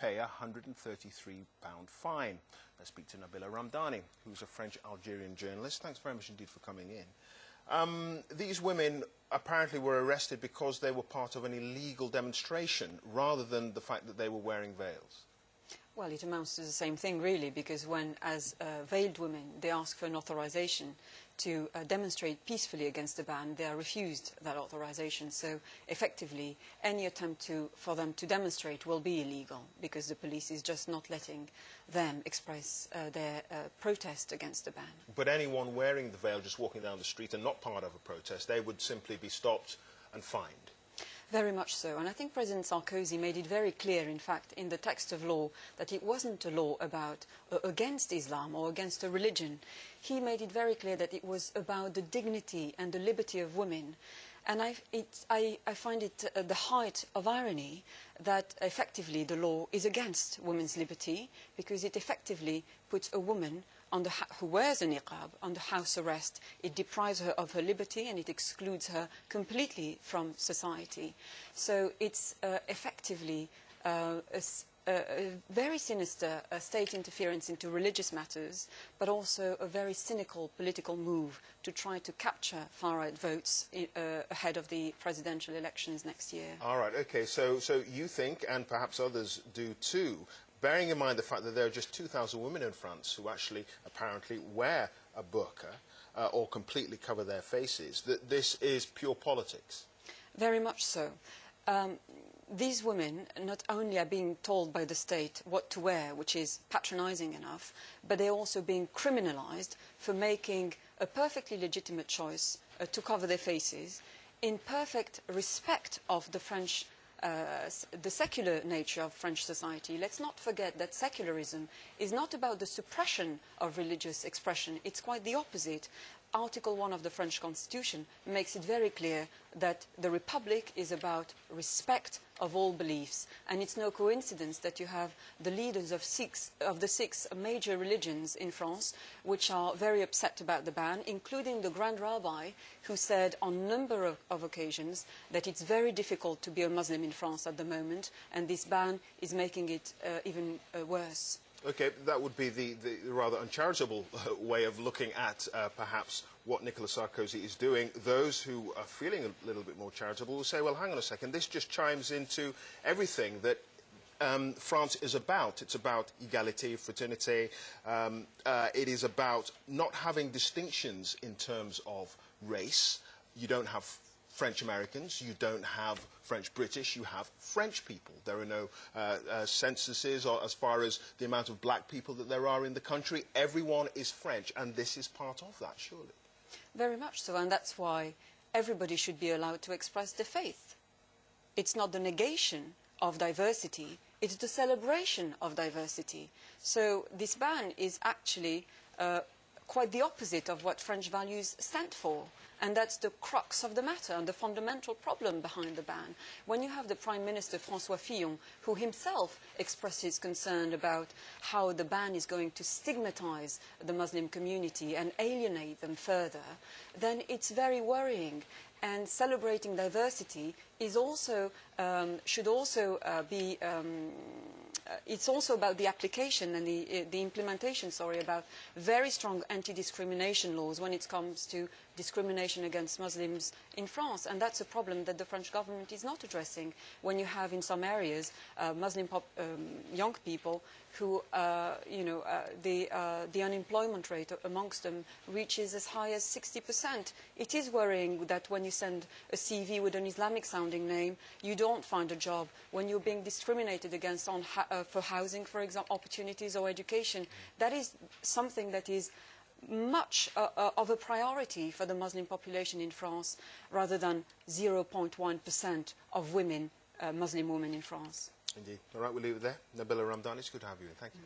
pay a £133 fine. Let's speak to Nabila Ramdani, who's a French-Algerian journalist. Thanks very much indeed for coming in. These women apparently were arrested because they were part of an illegal demonstration, rather than the fact that they were wearing veils. Well, it amounts to the same thing, really, because when, as veiled women, they ask for an authorization to demonstrate peacefully against the ban, they are refused that authorization. So, effectively, any attempt for them to demonstrate will be illegal, because the police is just not letting them express their protest against the ban. But anyone wearing the veil, just walking down the street and not part of a protest, they would simply be stopped and fined. Very much so. And I think President Sarkozy made it very clear, in fact, in the text of law, that it wasn't a law about against Islam or against a religion. He made it very clear that it was about the dignity and the liberty of women. And I find it the height of irony that effectively the law is against women's liberty, because it effectively puts a woman who wears a niqab under house arrest. It deprives her of her liberty and it excludes her completely from society. So it's effectively a very sinister state interference into religious matters, but also a very cynical political move to try to capture far-right votes ahead of the presidential elections next year. All right, okay, so you think, and perhaps others do too, bearing in mind the fact that there are just 2,000 women in France who actually apparently wear a burqa or completely cover their faces, that this is pure politics? Very much so. These women not only are being told by the state what to wear, which is patronizing enough, but they're also being criminalized for making a perfectly legitimate choice to cover their faces in perfect respect of the French the secular nature of French society. Let's not forget that secularism is not about the suppression of religious expression. It's quite the opposite. Article 1 of the French Constitution makes it very clear that the Republic is about respect of all beliefs. And it's no coincidence that you have the leaders of the six major religions in France, which are very upset about the ban, including the Grand Rabbi, who said on a number of occasions that it's very difficult to be a Muslim in France at the moment, and this ban is making it even worse. Okay, that would be the rather uncharitable way of looking at perhaps what Nicolas Sarkozy is doing. Those who are feeling a little bit more charitable will say, well, hang on a second, this just chimes into everything that France is about. It's about equality, fraternity. It is about not having distinctions in terms of race. You don't have French Americans, you don't have French British, you have French people. There are no censuses or as far as the amount of black people that there are in the country. Everyone is French, and this is part of that, surely. Very much so, and that's why everybody should be allowed to express their faith. It's not the negation of diversity, it's the celebration of diversity. So this ban is actually quite the opposite of what French values stand for. And that's the crux of the matter and the fundamental problem behind the ban. When you have the Prime Minister, François Fillon, who himself expresses concern about how the ban is going to stigmatize the Muslim community and alienate them further, then it's very worrying. And celebrating diversity is also, should also be it's also about the application and the implementation, about very strong anti-discrimination laws when it comes to discrimination against Muslims in France. And that's a problem that the French government is not addressing when you have in some areas Muslim young people who, the unemployment rate amongst them reaches as high as 60%. It is worrying that when you send a CV with an Islamic sounding name, you don't find a job. When you're being discriminated against for housing, for example, opportunities or education, that is something that is much of a priority for the Muslim population in France, rather than 0.1% of women, Muslim women in France. Indeed. All right, we'll leave it there. Nabila Ramdani, it's good to have you. Thank you.